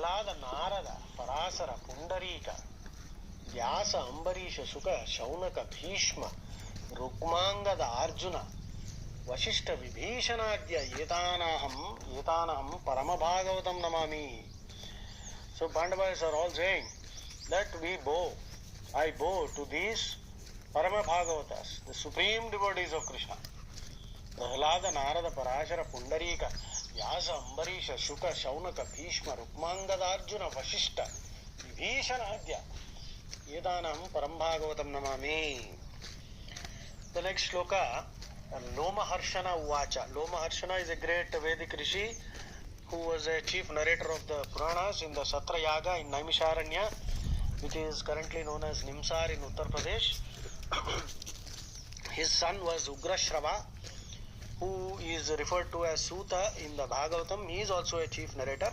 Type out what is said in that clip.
प्रह्लाद नारद पराशर पुंडरीक व्यास अंबरीश सुख शौनक भीष्म रुक्मांगद अर्जुन वशिष्ठ विभीषणाद्य एतानहं परम भागवतं Namami. So Pandavas are all saying that I bow to these Parama Bhagavatas, the supreme devotees of Krishna. Prahlada, Narada, Parashara, Pundarika, Vyasa, Ambarisha, Shuka, Shaunaka, Bhishma, Rukmangada, Arjuna, Vashishta, Vibhishanadya, Yedanam Param Bhagavatam Namami. The next shloka, Lomaharshana Uvacha. Lomaharshana is a great Vedic rishi who was a chief narrator of the Puranas in the Satra Yaga in Naimisharanya, which is currently known as Nimsar in Uttar Pradesh. His son was Ugrashrava, who is referred to as Suta in the Bhagavatam. He is also a chief narrator.